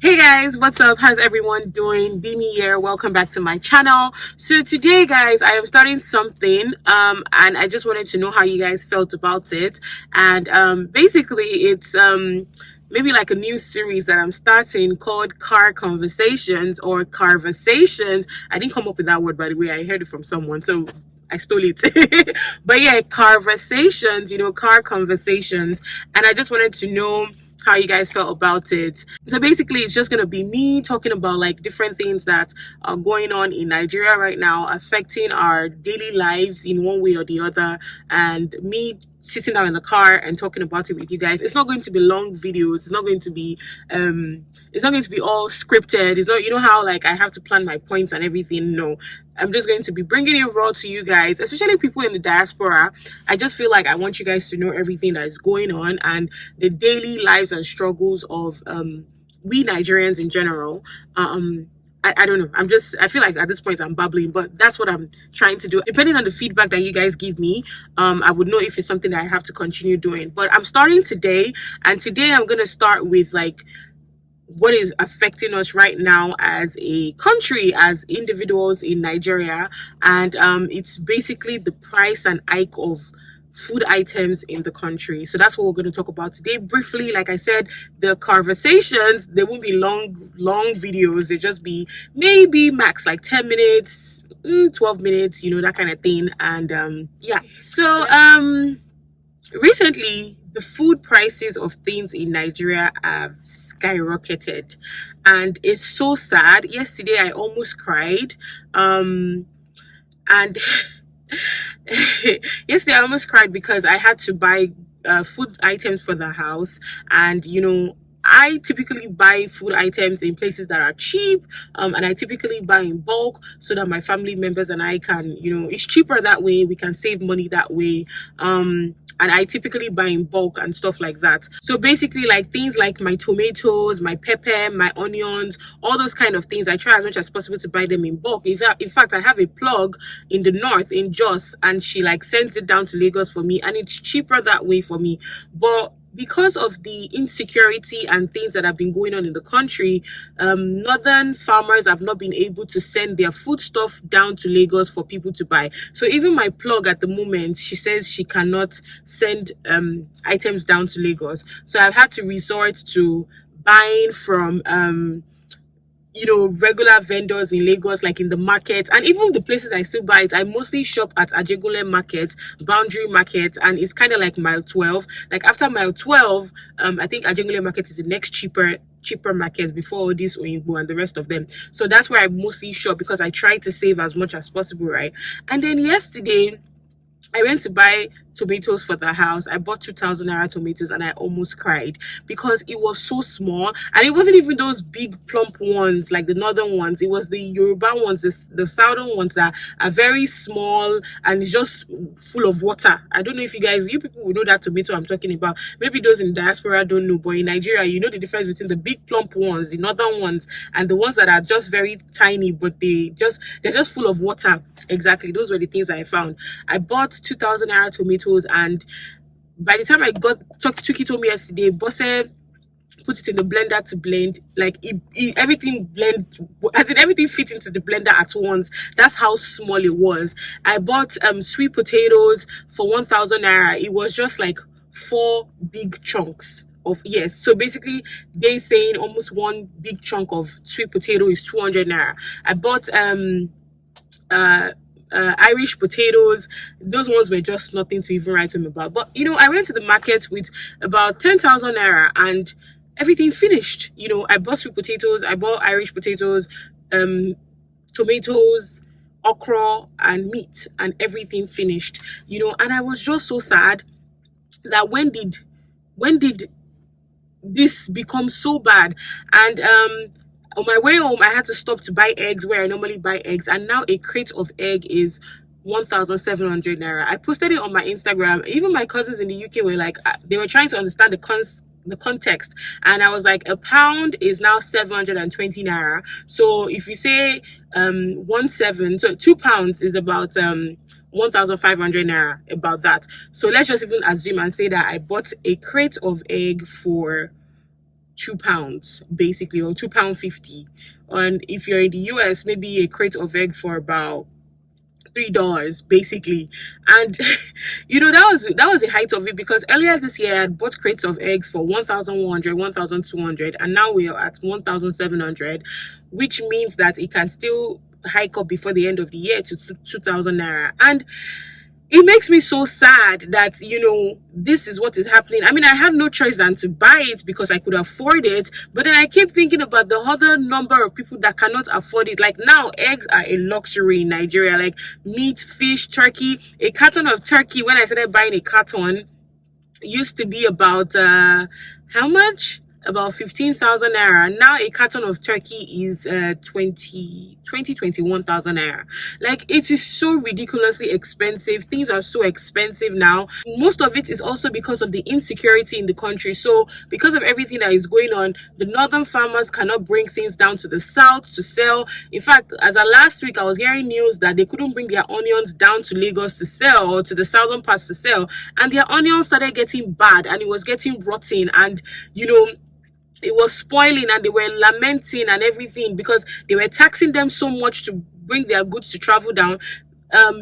Hey guys, what's up? How's everyone doing? Bemi here. Welcome back to my channel. So today, guys, I am starting something and I just wanted to know how you guys felt about it. And basically it's maybe like a new series that I'm starting called Car Conversations or Carversations. I didn't come up with that word, by the way. I heard it from someone. So I stole it. But yeah, Carversations, car conversations. And I just wanted to know how you guys felt about it. So basically, it's just gonna be me talking about like different things that are going on in Nigeria right now, affecting our daily lives in one way or the other, and me sitting down in the car and talking about it with you guys. It's not going to be long videos. It's not going to be all scripted. It's not, you know how like I have to plan my points and everything. No, I'm just going to be bringing it raw to you guys, especially people in the diaspora. I just feel like I want you guys to know everything that is going on and the daily lives and struggles of we Nigerians in general. I don't know. I feel like at this point I'm babbling, but that's what I'm trying to do. Depending on the feedback that you guys give me, I would know if it's something that I have to continue doing. But I'm starting today, and today I'm going to start with like what is affecting us right now as a country, as individuals in Nigeria. And it's basically the price and hike of food items in the country. So that's what we're going to talk about today briefly. Like I said, the conversations, they won't be long videos. They just be maybe max like 10 minutes, 12 minutes, that kind of thing. And yeah, so recently the food prices of things in Nigeria have skyrocketed, and it's so sad. Yesterday I almost cried. And yesterday I almost cried because I had to buy food items for the house. And I typically buy food items in places that are cheap, and I typically buy in bulk so that my family members and I can, it's cheaper that way. We can save money that way. And I typically buy in bulk and stuff like that. So basically, like things like my tomatoes, my pepper, my onions, all those kind of things, I try as much as possible to buy them in bulk. In fact, I have a plug in the north in Jos, and she like sends it down to Lagos for me, and it's cheaper that way for me. But because of the insecurity and things that have been going on in the country, northern farmers have not been able to send their food stuff down to Lagos for people to buy. So even my plug at the moment, she says she cannot send items down to Lagos. So I've had to resort to buying from regular vendors in Lagos, like in the market, and even the places I still buy it. I mostly shop at Ajegunle Market, Boundary Market, and it's kind of like mile 12. Like after mile 12, I think Ajegunle Market is the next cheaper market before all this Oyinbo and the rest of them. So that's where I mostly shop because I try to save as much as possible, right? And then yesterday I went to buy tomatoes for the house. I bought 2,000 naira tomatoes and I almost cried because it was so small, and it wasn't even those big plump ones like the northern ones. It was the Yoruba ones, the southern ones that are very small and it's just full of water. I don't know if you people will know that tomato I'm talking about. Maybe those in diaspora don't know, but in Nigeria, you know the difference between the big plump ones, the northern ones, and the ones that are just very tiny, but they're just full of water. Exactly, those were the things I found. I bought 2,000 naira tomatoes, and by the time I took it home yesterday, Bosse put it in the blender to blend. Like everything everything fit into the blender at once. That's how small it was. I bought sweet potatoes for 1,000 naira. It was just like 4 big chunks of, yes, so basically they saying almost one big chunk of sweet potato is 200 naira. I bought Irish potatoes. Those ones were just nothing to even write home about. But I went to the market with about 10,000 naira and everything finished. I bought sweet potatoes, I bought Irish potatoes, tomatoes, okra, and meat, and everything finished. And I was just so sad that when did this become so bad? And on my way home, I had to stop to buy eggs where I normally buy eggs, and now a crate of egg is 1,700 naira. I posted it on my Instagram. Even my cousins in the UK were like, they were trying to understand the context, and I was like, a pound is now 720 naira. So if you say 17, so 2 pounds is about 1,500 naira, about that. So let's just even assume and say that I bought a crate of egg for £2 basically, or £2.50. And if you're in the US, maybe a crate of egg for about $3 basically. And that was the height of it, because earlier this year I had bought crates of eggs for 1,100, 1,200, and now we are at 1,700, which means that it can still hike up before the end of the year to 2,000 naira. And it makes me so sad that this is what is happening. I mean, I had no choice than to buy it because I could afford it, but then I keep thinking about the other number of people that cannot afford it. Like, now eggs are a luxury in Nigeria, like meat, fish, turkey. A carton of turkey, when I started buying a carton, used to be about how much? About 15,000 naira. Now a carton of turkey is 21,000 naira. Like, it is so ridiculously expensive. Things are so expensive now. Most of it is also because of the insecurity in the country. So because of everything that is going on, the northern farmers cannot bring things down to the south to sell. In fact, as of last week, I was hearing news that they couldn't bring their onions down to Lagos to sell, or to the southern parts to sell, and their onions started getting bad, and it was getting rotten, and it was spoiling, and they were lamenting and everything because they were taxing them so much to bring their goods to travel down.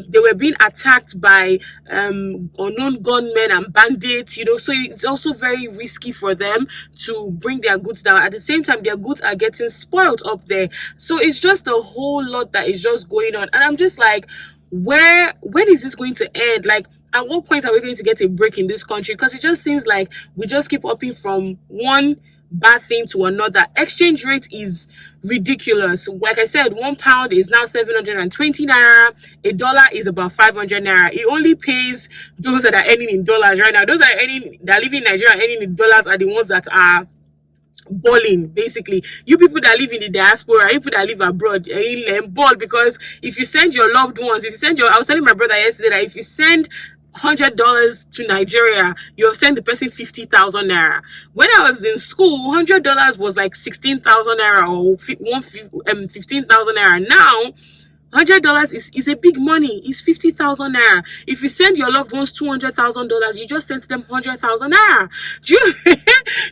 They were being attacked by unknown gunmen and bandits, so it's also very risky for them to bring their goods down. At the same time, their goods are getting spoiled up there. So it's just a whole lot that is just going on. And I'm just like, when is this going to end? Like, at what point are we going to get a break in this country? Because it just seems like we just keep upping from one bad thing to another. Exchange rate is ridiculous. Like I said, £1 is now 720 naira. A dollar is about 500 naira. It only pays those that are earning in dollars right now. Those that are living in Nigeria and earning in dollars are the ones that are balling. Basically, you people that live in the diaspora, you people that live abroad, ball, because if you send your loved ones, I was telling my brother yesterday that if you send $100 to Nigeria, you have sent the person 50,000 naira. When I was in school, $100 was like 16,000 naira or 15,000 naira. Now $100 is a big money. It's 50,000 naira. If you send your loved ones $200,000, you just sent them 100,000 naira. Do you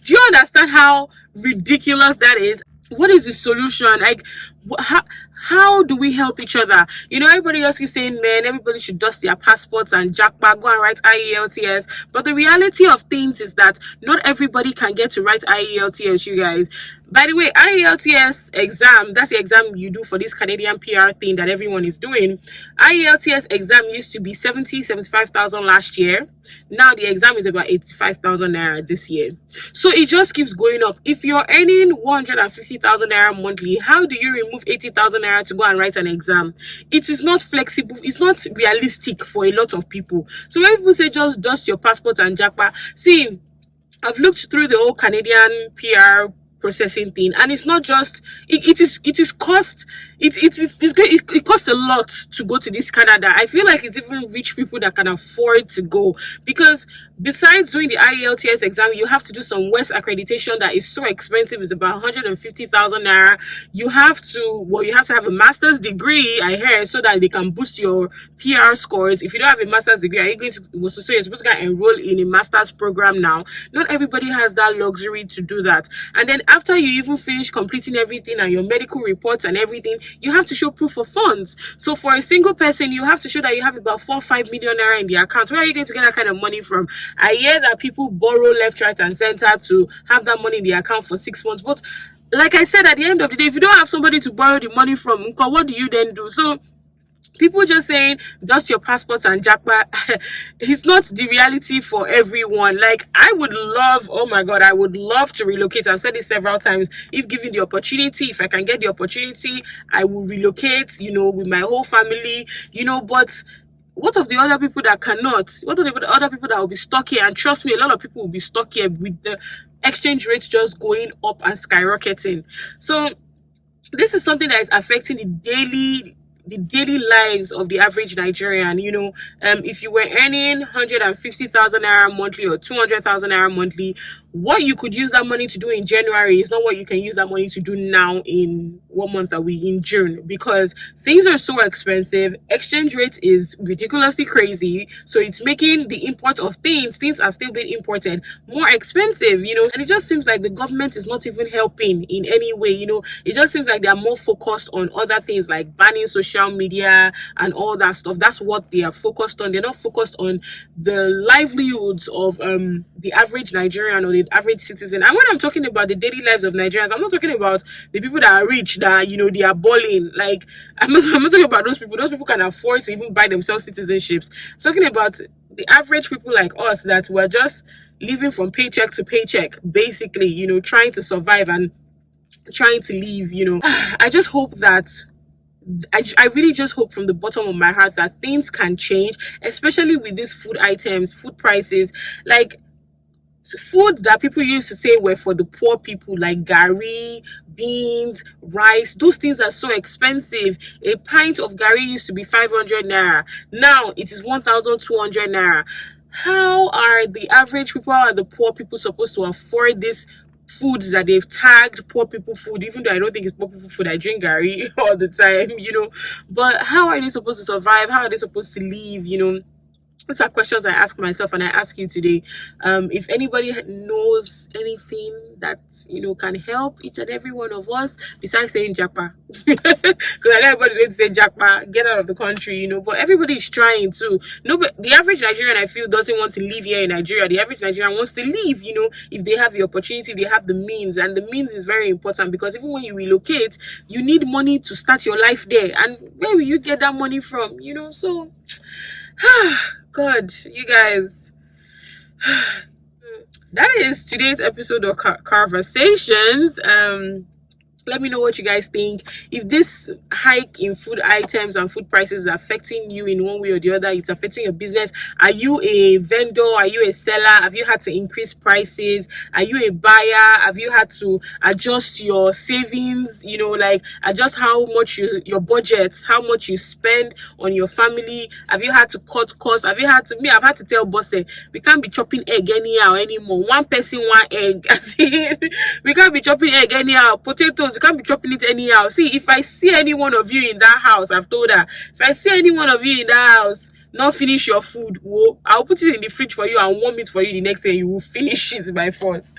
do you understand how ridiculous that is? What is the solution? Like, how do we help each other? Everybody else keeps saying, man, everybody should dust their passports and jackpot, go and write IELTS. But the reality of things is that not everybody can get to write IELTS, you guys. By the way, IELTS exam, that's the exam you do for this Canadian PR thing that everyone is doing. IELTS exam used to be 75,000 last year. Now the exam is about 85,000 naira this year. So it just keeps going up. If you're earning 150,000 naira monthly, how do you remove 80,000 naira to go and write an exam? It is not flexible. It's not realistic for a lot of people. So when people say just dust your passport and jackpot, see, I've looked through the whole Canadian PR processing thing, and it's not just it costs a lot to go to this Canada. I feel like it's even rich people that can afford to go, because besides doing the IELTS exam, you have to do some West accreditation that is so expensive. It's about 150,000 naira. You have to have a master's degree, I heard, so that they can boost your PR scores. If you don't have a master's degree, you're supposed to enroll in a master's program now. Not everybody has that luxury to do that. And then after you even finish completing everything and your medical reports and everything, you have to show proof of funds. So for a single person, you have to show that you have about 4-5 million naira in the account. Where are you going to get that kind of money from? I hear that people borrow left, right, and center to have that money in the account for 6 months. But like I said, at the end of the day, if you don't have somebody to borrow the money from, what do you then do? So people just saying dust your passports and jackpot, it's not the reality for everyone. Like, I would love to relocate. I've said this several times. If given the opportunity, if I can get the opportunity, I will relocate, with my whole family, but what of the other people that cannot? What of the other people that will be stuck here? And trust me, a lot of people will be stuck here with the exchange rates just going up and skyrocketing. So this is something that is affecting the daily lives of the average Nigerian. If you were earning 150,000 naira monthly or 200,000 naira monthly, what you could use that money to do in January is not what you can use that money to do now. In what month are we? In June, because things are so expensive. Exchange rate is ridiculously crazy, so it's making the import of things are still being imported, more expensive, and it just seems like the government is not even helping in any way. It just seems like they are more focused on other things like banning social media and all that stuff. That's what they are focused on. They're not focused on the livelihoods of the average Nigerian or the average citizen. And when I'm talking about the daily lives of Nigerians, I'm not talking about the people that are rich, that they are balling. Like, I'm not talking about those people. Those people can afford to even buy themselves citizenships. I'm talking about the average people like us that were just living from paycheck to paycheck, basically, trying to survive and trying to live. I just hope that I really just hope from the bottom of my heart that things can change, especially with these food items, food prices. Like, food that people used to say were for the poor people, like gari, beans, rice, those things are so expensive. A pint of gari used to be 500 naira. Now it is 1,200 naira. How are the average people, how are the poor people supposed to afford this foods that they've tagged poor people food? Even though I don't think it's poor people food, I drink gari all the time, but how are they supposed to survive? How are they supposed to live? These are questions I ask myself and I ask you today. If anybody knows anything that can help each and every one of us, besides saying japa, because I know everybody's going to say japa, get out of the country, but everybody is trying to. No, but the average Nigerian, I feel, doesn't want to live here in Nigeria. The average Nigerian wants to leave, if they have the opportunity, if they have the means. And the means is very important, because even when you relocate, you need money to start your life there. And where will you get that money from? So God, you guys, that is today's episode of Carversations. Let me know what you guys think. If this hike in food items and food prices is affecting you in one way or the other, it's affecting your business. Are you a vendor? Are you a seller? Have you had to increase prices? Are you a buyer? Have you had to adjust your savings? Like adjust how much your budget, how much you spend on your family? Have you had to cut costs? I've had to tell boss, we can't be chopping egg anyhow anymore. One person, one egg. We can't be chopping egg anyhow. Potatoes, you can't be chopping it anyhow. See, if I see any one of you in that house, I've told her, if I see any one of you in that house not finish your food, I'll put it in the fridge for you and warm it for you the next day. You will finish it by force.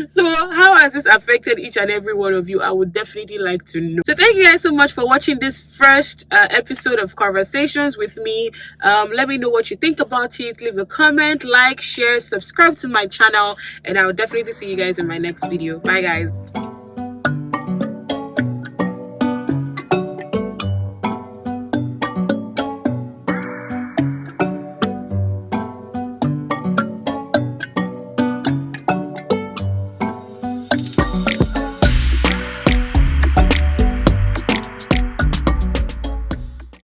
So how has this affected each and every one of you? I would definitely like to know. So thank you guys so much for watching this first episode of Carversations with me. Let me know what you think about it. Leave a comment, like, share, subscribe to my channel, and I will definitely see you guys in my next video. Bye guys.